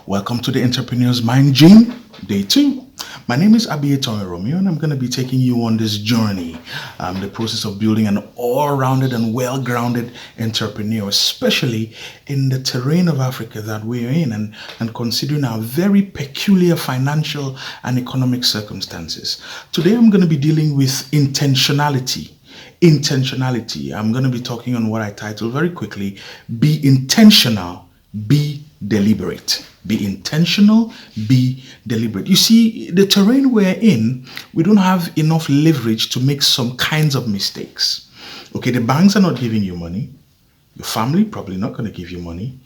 Welcome to the Entrepreneur's Mind Gym, Day 2. My name is Abiyaton Romeo, and I'm going to be taking you on this journey, the process of building an all-rounded and well-grounded entrepreneur, especially in the terrain of Africa that we're in and considering our very peculiar financial and economic circumstances. Today, I'm going to be dealing with intentionality. I'm going to be talking on what I titled very quickly, Be Intentional, Be Deliberate. Be intentional, be deliberate. You see, the terrain we're in, we don't have enough leverage to make some kinds of mistakes. Okay, the banks are not giving you money. Your family probably not going to give you money.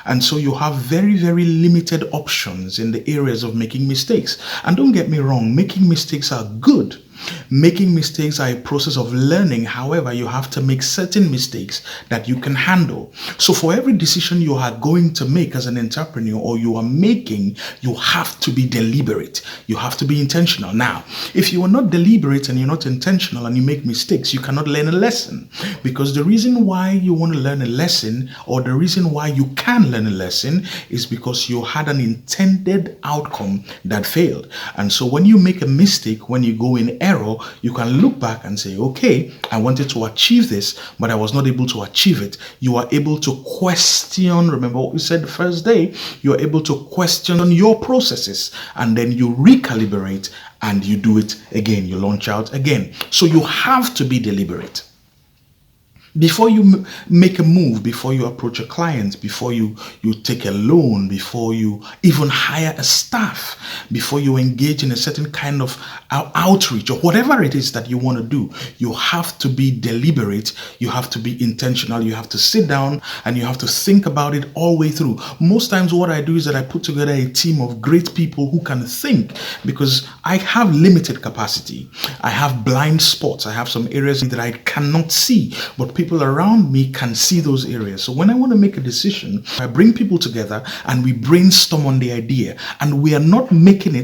And so you have very, very limited options in the areas of making mistakes. And don't get me wrong, making mistakes are good. Making mistakes are a process of learning. However, you have to make certain mistakes that you can handle. So for every decision you are going to make as an entrepreneur or you are making, you have to be deliberate. You have to be intentional. Now, if you are not deliberate and you're not intentional and you make mistakes, you cannot learn a lesson. Because the reason why you want to learn a lesson, or the reason why you can learn a lesson, is because you had an intended outcome that failed. And so when you make a mistake, when you go in error, you can look back and say, okay, I wanted to achieve this, but I was not able to achieve it. You are able to question, remember what we said the first day, you are able to question your processes, and then you recalibrate and you do it again, you launch out again. So you have to be deliberate. Before you make a move, before you approach a client, before you take a loan, before you even hire a staff, before you engage in a certain kind of outreach or whatever it is that you want to do, you have to be deliberate, you have to be intentional, you have to sit down and you have to think about it all the way through. Most times what I do is that I put together a team of great people who can think, because I have limited capacity. I have blind spots. I have some areas that I cannot see, but people around me can see those areas. So when I want to make a decision, I bring people together and we brainstorm on the idea, and we're not making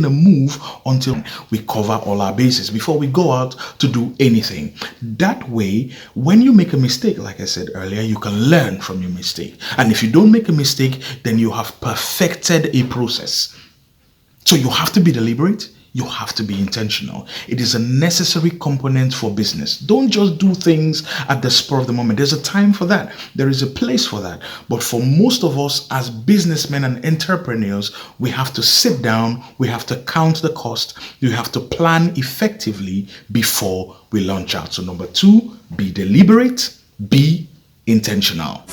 a move until we cover all our bases before we go out to do anything. That way, when you make a mistake, like I said earlier, you can learn from your mistake. And if you don't make a mistake, then you have perfected a process. So you have to be deliberate. You have to be intentional. It is a necessary component for business. Don't just do things at the spur of the moment. There's a time for that. There is a place for that. But for most of us as businessmen and entrepreneurs, we have to sit down, we have to count the cost, we have to plan effectively before we launch out. So number 2, be deliberate, be intentional.